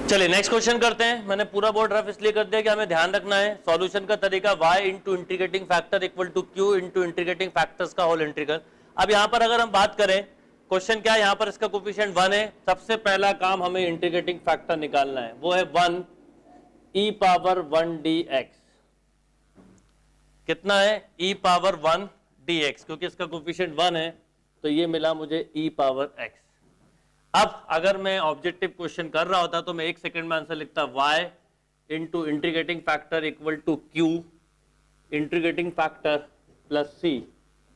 चलिए next question करते हैं। मैंने पूरा बोर्ड रफ इसलिए कर दिया कि हमें ध्यान रखना है सॉल्यूशन का तरीका y into integrating factor equal to q into integrating factors का होल इंटीग्रल। अब यहां पर अगर हम बात करें क्वेश्चन क्या है, यहां पर इसका कोफिशिएंट 1 है। सबसे पहला काम हमें इंटीग्रेटिंग फैक्टर निकालना है, वो है 1 e पावर 1 dx। कितना है? e पावर 1 dx, क्योंकि इसका कोफिशिएंट 1 है तो ये मिला मुझे e पावर x। अब अगर मैं ऑब्जेक्टिव क्वेश्चन कर रहा होता तो मैं 1 सेकंड में आंसर लिखता y into integrating factor equal to q integrating factor plus c।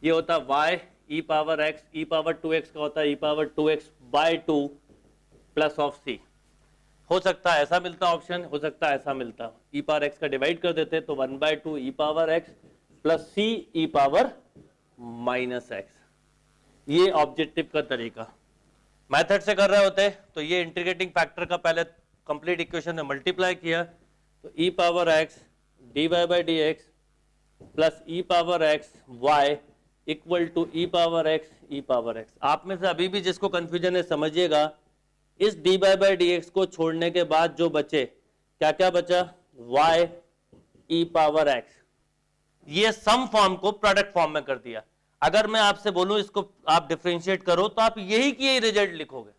ये होता y e power x, e power 2x का होता है e power 2x by 2 plus of c। हो सकता है ऐसा मिलता ऑप्शन, हो सकता है ऐसा मिलता। e पावर x का डिवाइड कर देते तो 1 by 2 e power x plus c e power minus x। ये ऑब्जेक्टिव का तरीका। मेथड से कर रहे होते तो ये इंटीग्रेटिंग फैक्टर का पहले कंप्लीट इक्वेशन में मल्टीप्लाई किया तो e power x dy by d x plus e power x y equal to e power x। आप में से अभी भी जिसको कंफ्यूजन है समझिएगा, इस dy बाई डी एक्स को छोड़ने के बाद जो बचे, क्या क्या बचा? y e power x। ये सम फॉर्म को प्रोडक्ट फॉर्म में कर दिया। अगर मैं आपसे बोलूं इसको आप डिफरेंशिएट करो तो आप यही की यही रिजल्ट लिखोगे,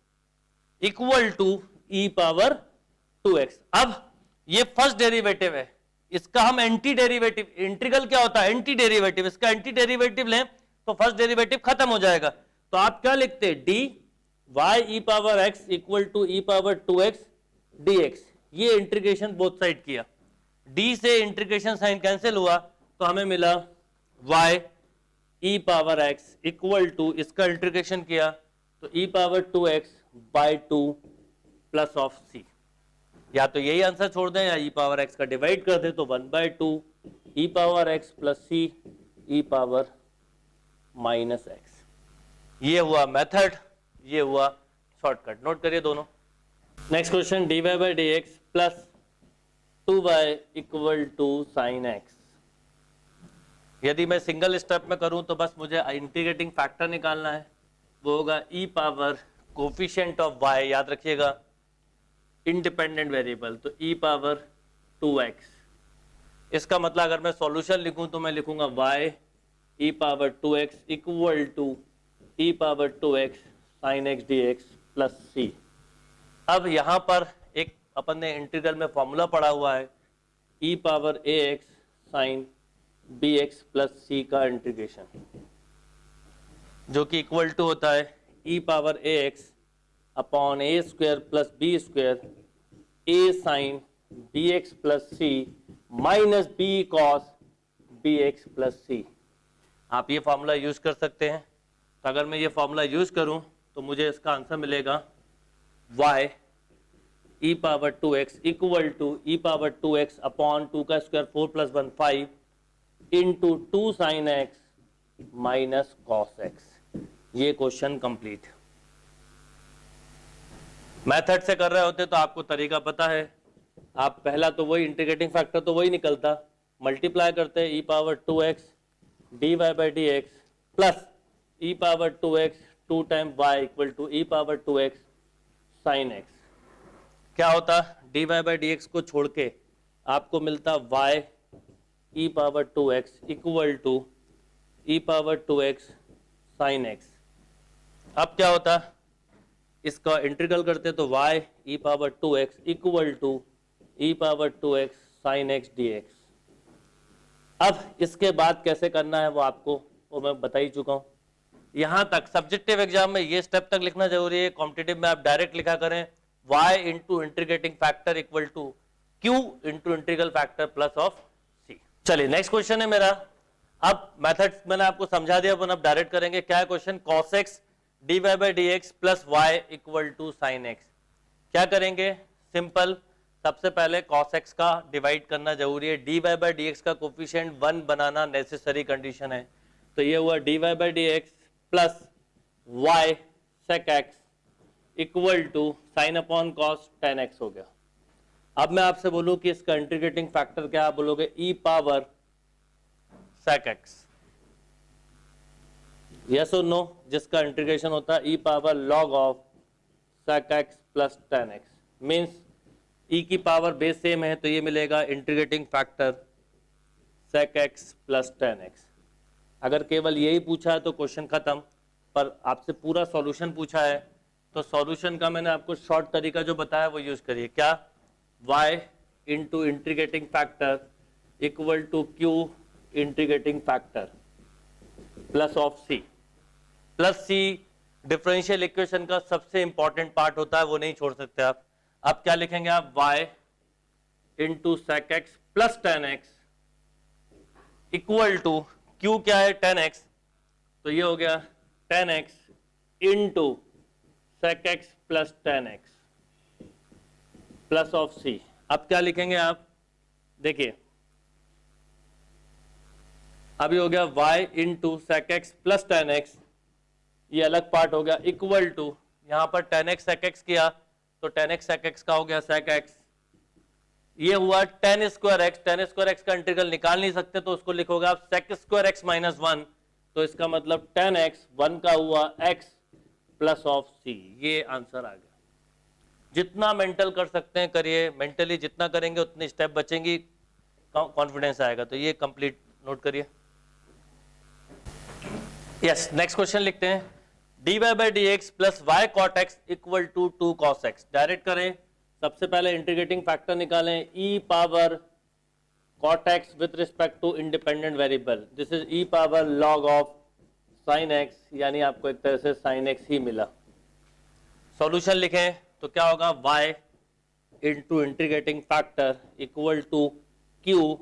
equal to e power 2x। अब ये फर्स्ट डेरिवेटिव है, इसका हम एंटी डेरिवेटिव, इंटीग्रल क्या होता है? Anti derivative. इसका एंटी डेरिवेटिव लें तो फर्स्ट डेरिवेटिव खत्म हो जाएगा। तो आप क्या लिखते हैं? D y e power x equal to e power 2x dx। ये इंटीग्रेशन बोथ साइड किया, d से इंटीग्रेशन साइन कैंसिल हुआ तो हमें मिला y e power x equal to, इसका इंटीग्रेशन किया तो e power 2x by 2 plus of c। या तो यही आंसर छोड़ दें या e पावर x का डिवाइड कर दें तो 1 by 2 e power x plus c e power minus x। ये हुआ मेथड, ये हुआ शॉर्टकट। नोट करिए दोनों। Next question dy by d x plus 2y equal to sine x। यदि मैं सिंगल स्टेप में करूं तो बस मुझे इंटीग्रेटिंग फैक्टर निकालना है, वो होगा e power coefficient of y। याद रखिएगा इंडिपेंडेंट वेरिएबल, तो e पावर 2x। इसका मतलब अगर मैं सॉल्यूशन लिखूं तो मैं लिखूंगा y e power 2x equal to e power 2x sine x dx plus c। अब यहां पर एक अपन ने इंटीग्रल में फॉर्मूला पढ़ा हुआ है, e power ax sine bx plus c का इंटीग्रेशन, जो कि इक्वल टू होता है e power ax upon a square plus b square a sine bx plus c minus b cos bx plus c। आप ये फॉर्मूला यूज कर सकते हैं। तो अगर मैं ये फॉर्मूला यूज करूं तो मुझे इसका आंसर मिलेगा y e power 2x equal to e power 2x upon 2 का square 4 plus 1 5 into 2 sine x minus cos x। ये क्वेश्चन कंप्लीट। मेथड से कर रहे होते तो आपको तरीका पता है, आप पहला तो वही इंटीग्रेटिंग फैक्टर तो वही निकलता, मल्टीप्लाई करते e power 2x dy by d x plus e power 2x 2 time y equal to e power 2x sine x। क्या होता? dy बाई डी एक्स को छोड़ के आपको मिलता y e power 2x equal to e power 2x sine x। अब क्या होता? इसका इंटीग्रल करते तो y e power 2x equal to e power 2x sine x dx। अब इसके बाद कैसे करना है वो आपको वो मैं बता ही चुका हूं। यहां तक सब्जेक्टिव एग्जाम में ये स्टेप तक लिखना जरूरी है। कॉम्पिटिटिव में आप डायरेक्ट लिखा करें y into integrating factor equal to q into integral factor plus of c। चलिए नेक्स्ट क्वेश्चन है मेरा। अब मेथड मैंने आपको समझा दिया, अपन अब डायरेक्ट करेंगे। क्या है question? cos x dy by d x plus y equal to sine x। क्या करेंगे? सिंपल, सबसे पहले cos x का डिवाइड करना जरूरी है। dy बाई डी एक्स का कोफिशिएंट 1 बनाना नेसेसरी कंडीशन है। तो ये हुआ dy by d x plus y sec x equal to sine upon cos tan x हो गया। अब मैं आपसे बोलूं कि इसका इंटीग्रेटिंग फैक्टर क्या, आप बोलोगे e power sec x। Yes और नो? जिसका इंटीग्रेशन होता है e power log of sec x plus tan x। Means ई की पावर बेस सेम है तो ये मिलेगा integrating factor sec x plus tan x. अगर केवल यही पूछा है तो क्वेश्चन खत्म, पर आपसे पूरा सॉल्यूशन पूछा है तो सॉल्यूशन का मैंने आपको शॉर्ट तरीका जो बताया वो यूज करिए। क्या? y into integrating factor equal to q integrating factor plus of c। Plus c differential equation का सबसे इंपॉर्टेंट पार्ट होता है, वो नहीं छोड़ सकते आप। अब क्या लिखेंगे आप? y into sec x plus tan x equal to q क्या है? 10x, तो ये हो गया 10x into sec x plus 10x plus of c। अब क्या लिखेंगे आप? देखिए अभी हो गया y into sec x plus 10x, ये अलग पार्ट हो गया, इक्वल टू यहां पर 10x sec x किया तो 10x sec x का हो गया sec x, ये हुआ 10 स्क्वायर एक्स। 10 स्क्वायर एक्स का इंटीग्रल निकाल नहीं सकते तो उसको लिखोगे आप sec स्क्वायर x माइनस 1, तो इसका मतलब 10x 1 का हुआ x प्लस ऑफ c। ये आंसर आ गया। जितना मेंटल कर सकते हैं करिए, मेंटली जितना करेंगे उतनी स्टेप बचेंगी, कॉन्फिडेंस आएगा। तो ये कंप्लीट नोट करिए। यस, नेक्स्ट क्वेश्चन लिखते हैं dy by d x plus y cot x equal to 2 cos x. Direct करें, सबसे पहले इंटीग्रेटिंग फैक्टर निकालें, e power cot x with respect to independent variable, this is e power log of sine x, यानी आपको एक तरह से sine x ही मिला। सॉल्यूशन लिखें तो क्या होगा? y into integrating factor equal to q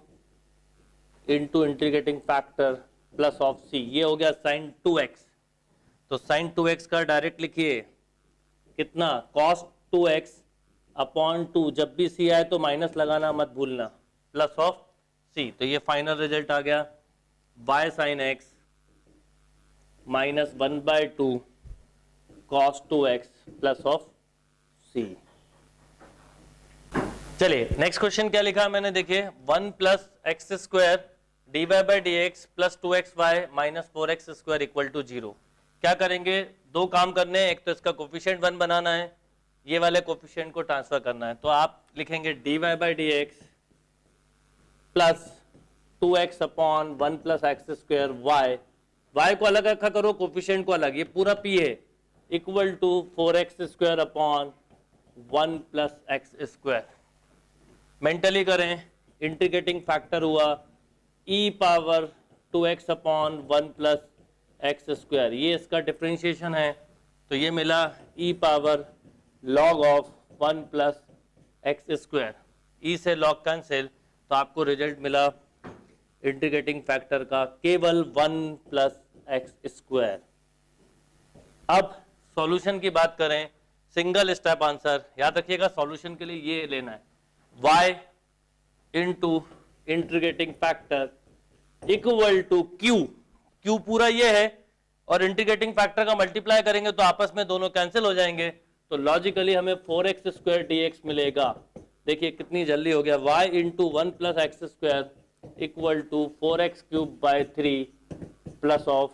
into integrating factor plus of c, ये हो गया साइन 2x। तो साइन 2x का डायरेक्ट लिखिए कितना? cos 2x अपॉन 2, जब भी c आए तो माइनस लगाना मत भूलना, प्लस ऑफ c। तो ये फाइनल रिजल्ट आ गया y साइन x minus 1/2 cos 2x plus of c। चलिए नेक्स्ट क्वेश्चन क्या लिखा मैंने, देखिए 1 plus x square d y by d x plus 2xy minus 4x square equal to 0। क्या करेंगे? दो काम करने हैं, एक तो इसका कोफिशिएंट 1 बनाना है, ये वाले कोफिशिएंट को ट्रांसफर करना है। तो आप लिखेंगे d y by d x plus 2x upon 1 plus x square y को अलग रखा करो, कोफिशिएंट को अलग, ये पूरा p है, equal to 4x square upon 1 plus x square. Mentally करें, इंटीग्रेटिंग फैक्टर हुआ e power 2x upon 1 plus x square, ये इसका डिफरेंशिएशन है, तो ये मिला e power log of 1 plus x square. e से लॉग कैंसिल, तो आपको रिजल्ट मिला इंटीग्रेटिंग फैक्टर का केवल 1 प्लस एक्स स्क्वायर। अब सॉल्यूशन की बात करें, सिंगल स्टेप आंसर याद रखिएगा, सॉल्यूशन के लिए ये लेना है y into integrating factor equal to q पूरा ये है, और इंटीग्रेटिंग फैक्टर का मल्टीप्लाई करेंगे तो आपस में दोनों कैंसिल हो जाएंगे, तो लॉजिकली हमें 4x स्क्वायर dx मिलेगा। देखिए कितनी जल्दी हो गया, y into 1 plus x square equal to 4x cube by 3 plus of